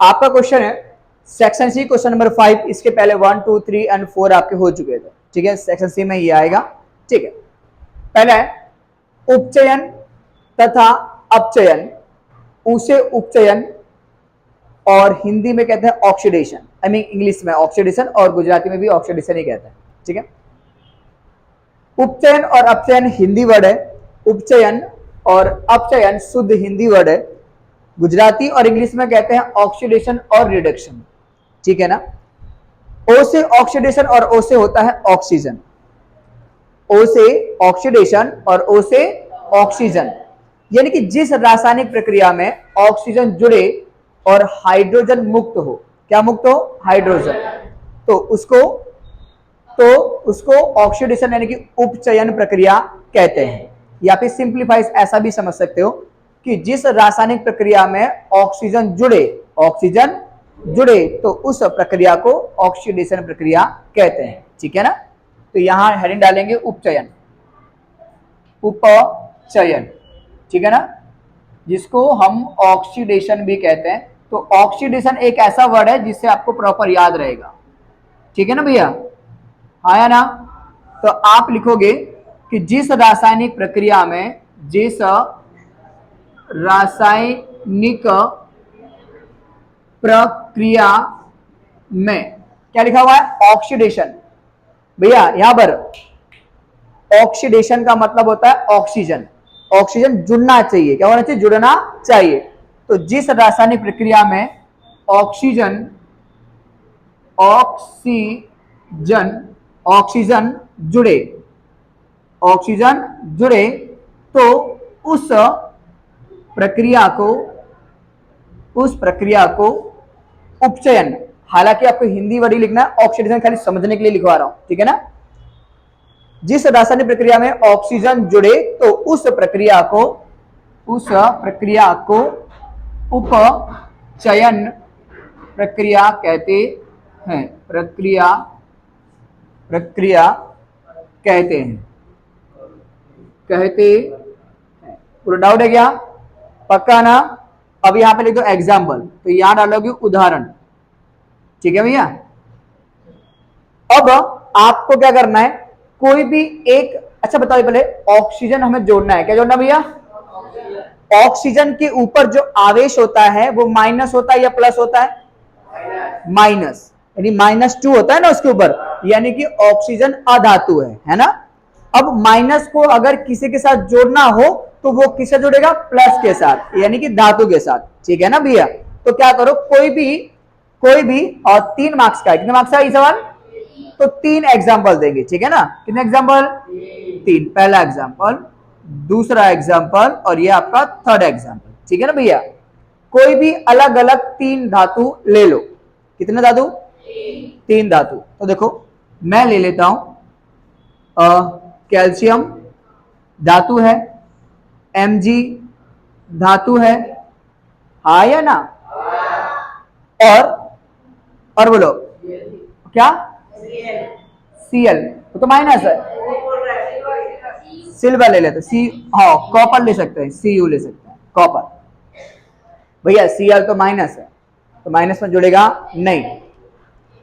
आपका क्वेश्चन है section C question number 5, इसके पहले 1 2 3 एंड 4 आपके हो चुके थे, ठीक है। सेक्शन सी में ये आएगा, ठीक है। पहला है उपचयन तथा अपचयन, उसे उपचयन और हिंदी में कहते हैं ऑक्सीडेशन, आई मीन इंग्लिश में ऑक्सीडेशन और गुजराती में भी ऑक्सीडेशन ही कहते हैं, ठीक है। उपचयन और अपचयन हिंदी वर्ड है, उपचयन और अपचयन शुद्ध हिंदी वर्ड है, गुजराती और इंग्लिश में कहते हैं ऑक्सीडेशन और रिडक्शन, ठीक है ना। ओ से ऑक्सीडेशन और ओ से होता है ऑक्सीजन, ओ से ऑक्सीडेशन और ओ से ऑक्सीजन, यानी कि जिस रासायनिक प्रक्रिया में ऑक्सीजन जुड़े और हाइड्रोजन मुक्त हो, क्या मुक्त हो, हाइड्रोजन, तो उसको ऑक्सीडेशन यानी कि उपचयन प्रक्रिया कहते हैं। या फिर सिंप्लीफाइज ऐसा भी समझ सकते हो कि जिस रासायनिक प्रक्रिया में ऑक्सीजन जुड़े तो उस प्रक्रिया को ऑक्सीडेशन प्रक्रिया कहते हैं, ठीक है ना। तो यहां हेडिंग डालेंगे उपचयन, ठीक है ना, जिसको हम ऑक्सीडेशन भी कहते हैं। तो ऑक्सीडेशन एक ऐसा वर्ड है जिससे आपको प्रॉपर याद रहेगा, ठीक है ना भैया, आया ना। तो आप लिखोगे कि जिस रासायनिक प्रक्रिया में क्या लिखा हुआ है, ऑक्सीडेशन। भैया यहां पर ऑक्सीडेशन का मतलब होता है ऑक्सीजन, ऑक्सीजन जुड़ना चाहिए, क्या होना चाहिए, जुड़ना चाहिए। तो जिस रासायनिक प्रक्रिया में ऑक्सीजन जुड़े तो उस प्रक्रिया को उपचयन, हालांकि आपको हिंदी वर्ड ही लिखना है, ऑक्सीडेशन खाली समझने के लिए लिखवा रहा हूं, ठीक है ना। जिस रासायनिक प्रक्रिया में ऑक्सीजन जुड़े तो उस प्रक्रिया को उपचयन प्रक्रिया कहते हैं, पूरा डाउट है क्या, पक्का ना। अब यहां पे लिख दो एग्जाम्पल, तो यहां डालोगे उदाहरण, ठीक है भैया। अब आपको क्या करना है, कोई भी एक, अच्छा बताओ पहले, ऑक्सीजन हमें जोड़ना है, क्या जोड़ना भैया, ऑक्सीजन के ऊपर जो आवेश होता है वो माइनस होता है या प्लस होता है, माइनस, यानी -2 होता है ना उसके ऊपर, यानी कि ऑक्सीजन अधातु है ना। अब माइनस को अगर किसी के साथ जोड़ना हो तो वो किससे जुड़ेगा, प्लस के साथ, यानी कि धातु के साथ, ठीक है ना भैया। तो क्या करो, कोई भी और 3 मार्क्स का है, कितने मार्क्स का ये सवाल, तो 3 एग्जाम्पल देंगे, ठीक है ना। कितने एग्जाम्पल, 3, पहला एग्जाम्पल, दूसरा एग्जाम्पल और ये आपका थर्ड एग्जाम्पल, ठीक है ना भैया। कोई भी अलग अलग 3 धातु ले लो, कितने धातु, 3 धातु। तो देखो मैं ले लेता हूं कैल्शियम धातु है, Mg धातु है, हाँ या ना, और बोलो क्या, Cl तो माइनस है, सिल्वर ले लेते, सी, हाँ कॉपर ले सकते हैं, Cu ले सकते हैं, कॉपर। भैया Cl तो माइनस है, तो माइनस में जुड़ेगा नहीं।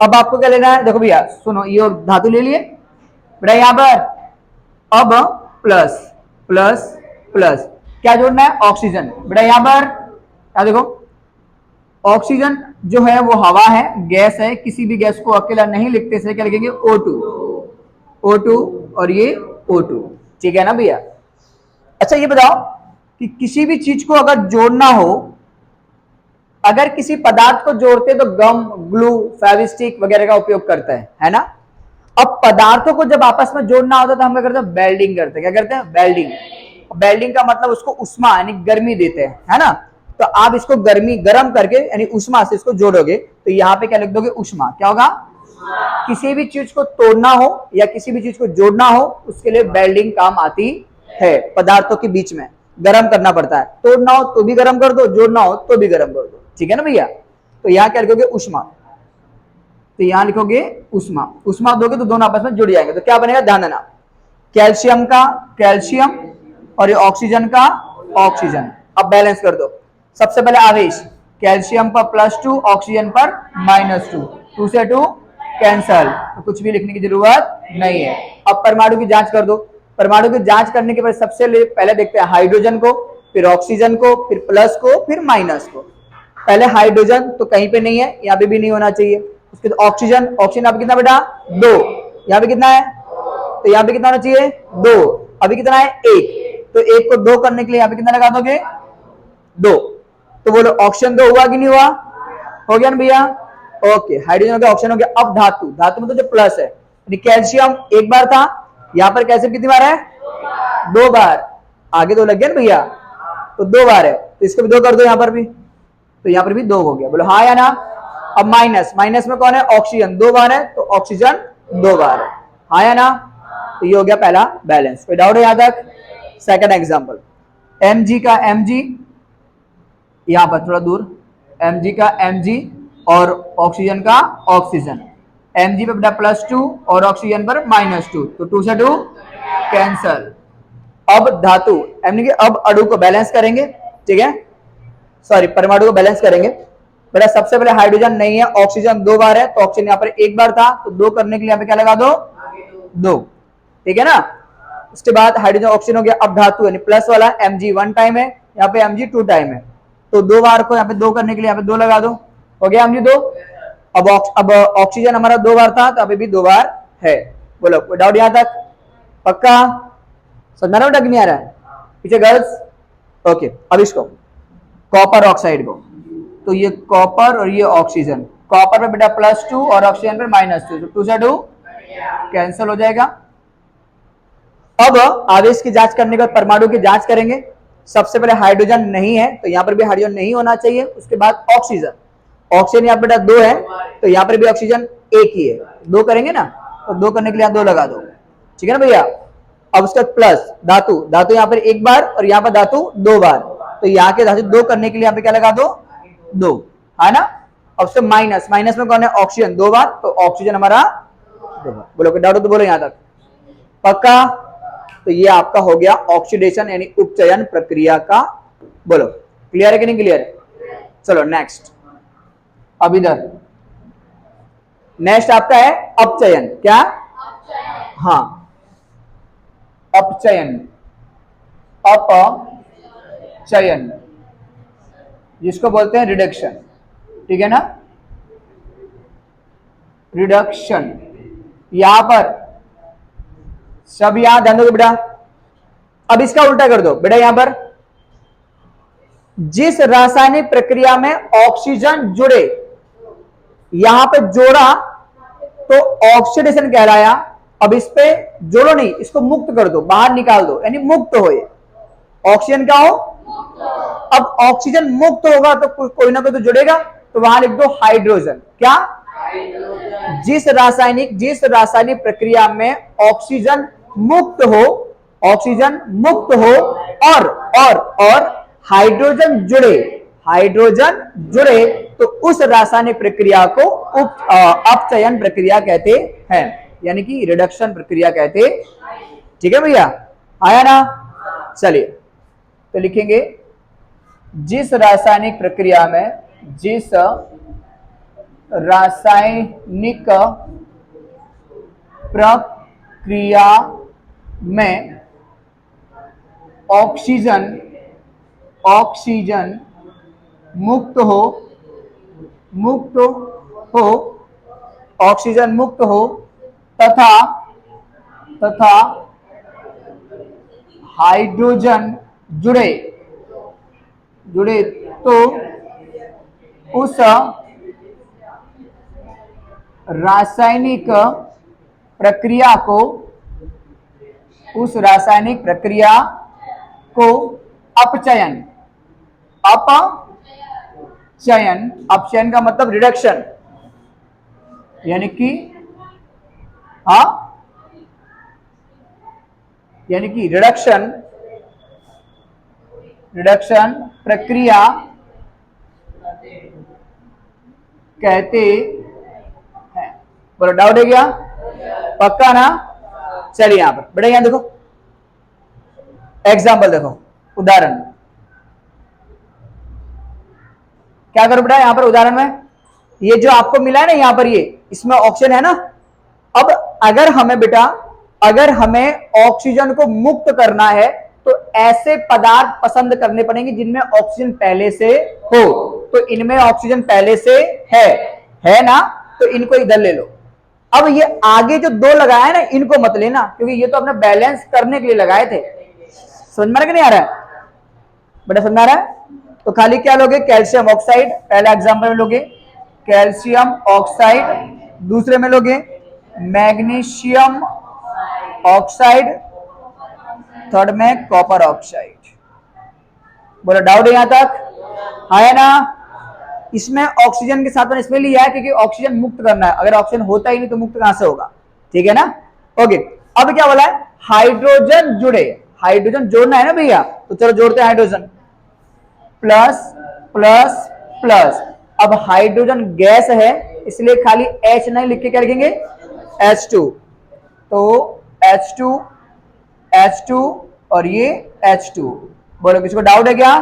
अब आपको क्या लेना है, देखो भैया सुनो, ये धातु ले लिए बेटा यहां पर, अब प्लस क्या जोड़ना है, ऑक्सीजन, बेटा यहां पर क्या देखो, ऑक्सीजन जो है वो हवा है, गैस है, किसी भी गैस को अकेला नहीं लिखते, इसलिए क्या लिखेंगे, O2 और ये O2, ठीक है ना भैया। अच्छा ये बताओ कि किसी भी चीज को अगर जोड़ना हो, अगर किसी पदार्थ को जोड़ते तो गम, ग्लू, फेविस्टिक वगैरह का उपयोग करते हैं, है ना। अब पदार्थों को जब आपस में जोड़ना होता है तो हम क्या करते हैं, वेल्डिंग करते हैं, क्या करते हैं, वेल्डिंग का मतलब उसको उष्मा यानी गर्मी देते हैं, है ना। तो आप इसको गर्म करके यानी उष्मा से इसको जोड़ोगे, तो यहाँ पे क्या लिख दोगे, उष्मा, क्या होगा, किसी भी चीज को तोड़ना हो या किसी भी चीज को जोड़ना हो उसके लिए वेल्डिंग काम आती है, पदार्थों के बीच में गर्म करना पड़ता है, तोड़ना हो तो भी गर्म कर दो, जोड़ना हो तो भी गर्म कर दो, ठीक है ना भैया। तो यहाँ क्या लिखोगे, उष्मा, तो यहां लिखोगे उष्मा दोगे तो दोनों आपस में जुड़ जाएंगे, तो क्या बनेगा, ध्यान देना, कैल्शियम का कैल्शियम और ये ऑक्सीजन का ऑक्सीजन। अब बैलेंस कर दो, सबसे पहले आवेश, कैल्शियम पर +2, ऑक्सीजन पर -2, 2 से 2 कैंसल, तो कुछ भी लिखने की जरूरत नहीं है। अब परमाणु की जांच कर दो। परमाणु की जांच करने के बाद सबसे पहले देखते हैं हाइड्रोजन को, फिर ऑक्सीजन को, फिर प्लस को, फिर माइनस को। पहले हाइड्रोजन तो कहीं पे नहीं है, यहाँ पे भी नहीं होना चाहिए। उसके बाद ऑक्सीजन, ऑक्सीजन यहाँ पे कितना बेटा 2, यहाँ पे कितना है, तो यहाँ पे कितना होना चाहिए 2, अभी कितना है 1, तो 1 को 2 करने के लिए यहाँ पे कितना लगा दोगे 2। तो बोलो ऑक्सीजन 2 हुआ कि नहीं हुआ, हो गया ना भैया। ओके, हाइड्रोजन हो गया, ऑक्सीजन हो गया। अब धातु, धातु में तो जो प्लस है, कैल्शियम एक बार था, यहाँ पर कैल्शियम कितनी बार है 2 बार, आगे तो लग गया ना भैया, तो 2 बार है, तो इसको भी 2 कर दो यहाँ पर भी, तो यहाँ पर भी 2 हो गया। बोलो हाँ या ना। अब माइनस, माइनस में कौन है ऑक्सीजन, 2 बार है, तो ऑक्सीजन 2 बार है, हाँ या ना। तो ये हो गया पहला बैलेंस। कोई डाउट है यहाँ तक। सेकंड एग्जांपल, Mg का Mg, यहाँ पर थोड़ा दूर, Mg का Mg और ऑक्सीजन का ऑक्सीजन। Mg पे बेटा +2 और ऑक्सीजन पर -2, तो 2 से 2 कैंसल। अब धातु यानी कि अब अणु को बैलेंस करेंगे, ठीक है, सॉरी परमाणु को बैलेंस करेंगे। बेटा सबसे पहले हाइड्रोजन नहीं है, ऑक्सीजन 2 बार है, तो ऑक्सीजन यहाँ पर 1 बार था, तो 2 करने के लिए यहाँ पे क्या लगा दो 2, ठीक है ना। उसके बाद हाइड्रोजन ऑक्सीजन हो गया। अब धातु यानी प्लस वाला Mg 1 टाइम है, यहाँ पे Mg 2 टाइम है, तो 2 बार को यहाँ पे 2 करने के लिए यहाँ पे 2 लगा दो, हो गया Mg 2। अब ऑक्सीजन हमारा 2 बार था, तो अभी भी 2 बार है। बोलो कोई डाउट यहाँ तक, पक्का समझ में आ नहीं आ रहा है पीछे गर्ल्स। ओके, अब इसको कॉपर ऑक्साइड को, तो ये कॉपर और ये ऑक्सीजन, कॉपर पे बेटा +2 और ऑक्सीजन पे -2, तो 2 से 2 कैंसिल हो जाएगा। अब आवेश की जांच करने के बाद परमाणु की जांच करेंगे। सबसे पहले हाइड्रोजन नहीं है, तो यहाँ पर भी हाइड्रोजन नहीं होना चाहिए। उसके बाद ऑक्सीजन, ऑक्सीजन यहाँ बेटा 2 है, तो यहाँ पर भी ऑक्सीजन 1 ही है, 2 करेंगे ना, तो 2 करने के लिए 2 लगा दो, ठीक है ना भैया। अब उसके बाद प्लस धातु, धातु यहाँ पर 1 बार और यहाँ पर धातु 2 बार, तो यहाँ के धातु 2 करने के लिए यहाँ पे क्या लगा दो 2, है ना। अब उससे माइनस, माइनस में कौन है ऑक्सीजन 2 बार, तो ऑक्सीजन हमारा 2 बार। बोलो कोई डाउट तो बोलो यहाँ तक, पक्का। तो ये आपका हो गया ऑक्सीडेशन यानी उपचयन प्रक्रिया का। बोलो क्लियर है कि नहीं क्लियर है। चलो नेक्स्ट, अब इधर नेक्स्ट आपका है अपचयन। क्या, हाँ अपचयन, अपचयन जिसको बोलते हैं रिडक्शन, ठीक है ना, रिडक्शन। यहां पर सब यहां ध्यान दो बेटा। अब इसका उल्टा कर दो बेटा, यहां पर जिस रासायनिक प्रक्रिया में ऑक्सीजन जुड़े, यहां पे जोड़ा तो ऑक्सीडेशन कहलाया। अब इस पे जोड़ो नहीं, इसको मुक्त कर दो, बाहर निकाल दो, यानी मुक्त हो। ऑक्सीजन क्या हो, अब ऑक्सीजन मुक्त होगा तो कोई ना कोई तो जुड़ेगा, तो वहां लिख दो हाइड्रोजन। क्या, जिस रासायनिक प्रक्रिया में ऑक्सीजन मुक्त हो, ऑक्सीजन मुक्त हो और हाइड्रोजन जुड़े, तो उस रासायनिक प्रक्रिया को अपचयन प्रक्रिया कहते हैं, यानी कि रिडक्शन प्रक्रिया कहते। ठीक है भैया, आया ना। चलिए तो लिखेंगे जिस रासायनिक प्रक्रिया में, जिस रासायनिक प्रक्रिया में ऑक्सीजन मुक्त हो, ऑक्सीजन मुक्त हो तथा हाइड्रोजन जुड़े तो उस रासायनिक प्रक्रिया को अपचयन का मतलब रिडक्शन, यानी कि रिडक्शन प्रक्रिया कहते हैं। बोलो डाउट है क्या, पक्का ना। चलिए यहां पर बेटा, यहां देखो एग्जाम्पल, देखो उदाहरण। क्या करो बेटा, यहां पर उदाहरण में ये जो आपको मिला है ना यहां पर, ये इसमें ऑक्सीजन है ना। अब अगर हमें बेटा, अगर हमें ऑक्सीजन को मुक्त करना है तो ऐसे पदार्थ पसंद करने पड़ेंगे जिनमें ऑक्सीजन पहले से हो। तो इनमें ऑक्सीजन पहले से है ना, तो इनको इधर ले लो। अब ये आगे जो दो लगाया है ना, इनको मत लेना, क्योंकि ये तो अपना बैलेंस करने के लिए लगाए थे। समझ में आ रहा है कि नहीं आ रहा है बेटा, समझ आ रहा है? तो खाली क्या लोगे, कैल्शियम ऑक्साइड, पहला एग्जांपल में लोगे कैल्शियम ऑक्साइड, दूसरे में लोगे मैग्नीशियम ऑक्साइड, थर्ड में कॉपर ऑक्साइड। बोलो डाउट है यहां तक? है ना? इसमें ऑक्सीजन के साथ इसमें लिया है क्योंकि ऑक्सीजन मुक्त करना है, अगर ऑक्सीजन होता ही नहीं तो मुक्त कहां से होगा, ठीक है ना। ओके, अब क्या बोला है, हाइड्रोजन जुड़े, हाइड्रोजन जोड़ना है ना भैया, तो चलो जोड़ते हैं हाइड्रोजन, प्लस प्लस प्लस। अब हाइड्रोजन गैस है इसलिए खाली H नहीं लिख के क्या लिखेंगे, H2, तो H2 H2 और ये H2। बोलो किसी को डाउट है क्या?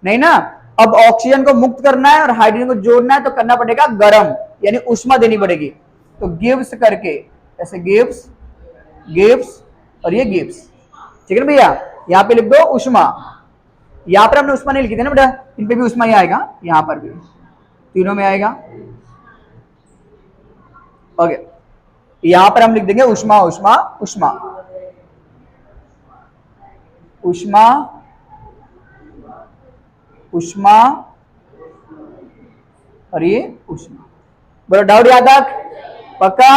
नहीं ना। अब ऑक्सीजन को मुक्त करना है और हाइड्रोजन को जोड़ना है तो करना पड़ेगा गर्म, यानी उष्मा देनी पड़ेगी। तो गिव्स करके ऐसे गिव्स गिव्स और ये गिव्स, ठीक है ना भैया। यहां पे लिख दो उष्मा, यहां पर हमने उष्मा नहीं लिखी थी ना बेटा, इन पे भी उष्मा ही आएगा, यहां पर भी तीनों में आएगा। ओके, यहां पर हम लिख देंगे उष्मा उष्मा उष्मा उष्मा उष्मा और ये उष्मा। बोलो डाउट याद तक? पक्का?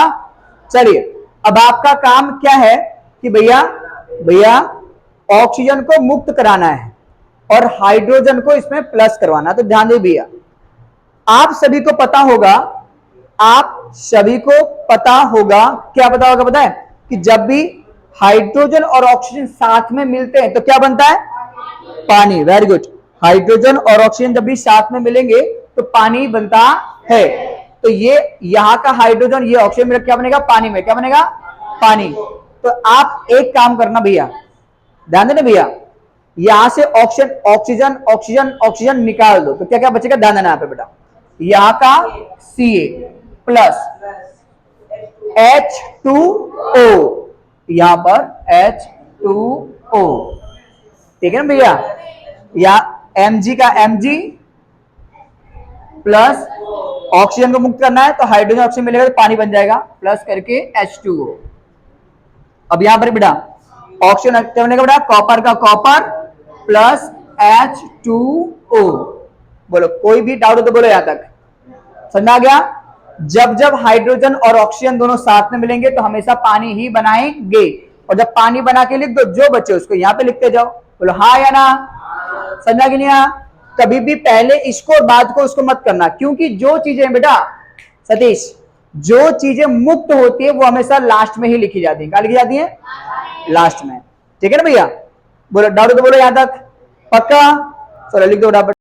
चलिए, अब आपका काम क्या है कि भैया भैया ऑक्सीजन को मुक्त कराना है और हाइड्रोजन को इसमें प्लस करवाना। तो ध्यान दे भैया, आप सभी को पता होगा, आप सभी को पता होगा, क्या पता होगा पता है कि जब भी हाइड्रोजन और ऑक्सीजन साथ में मिलते हैं तो क्या बनता है, पानी। वेरी गुड, हाइड्रोजन और ऑक्सीजन जब भी साथ में मिलेंगे तो पानी बनता है। तो ये यहां का हाइड्रोजन, ये ऑक्सीजन में क्या बनेगा, पानी में क्या बनेगा, पानी। तो आप एक काम करना भैया, ध्यान देना भैया, यहां से ऑक्सीजन ऑक्सीजन ऑक्सीजन ऑक्सीजन निकाल दो तो क्या क्या बचेगा, ध्यान देना यहां पे बेटा। यहां का Ca प्लस H2O, यहां पर H2O, ठीक है ना भैया। या Mg का Mg प्लस ऑक्सीजन को मुक्त करना है तो हाइड्रोजन ऑक्सीजन मिलेगा तो पानी बन जाएगा, प्लस करके H2O। अब यहां पर बेटा ऑक्सीजन क्या बनेगा बेटा, कॉपर का कॉपर प्लस H2O। बोलो कोई भी डाउट हो तो बोलो यहां तक, समझ आ गया? जब जब हाइड्रोजन और ऑक्सीजन दोनों साथ में मिलेंगे तो हमेशा पानी ही बनाएंगे, और जब पानी बना के लिख दो जो बचे उसको यहां पे लिखते जाओ। बोलो हाँ या ना, समझा कि नहीं? कभी भी पहले इसको और बाद को उसको मत करना, क्योंकि जो चीजें बेटा सतीश, जो चीजें मुक्त होती है वो हमेशा लास्ट में ही लिखी जाती है। क्या लिखी जाती है, लास्ट में, ठीक है ना भैया। बोलो डाउट तो बोलो यहां तक, पक्का? चलो लिख दो फटाफट।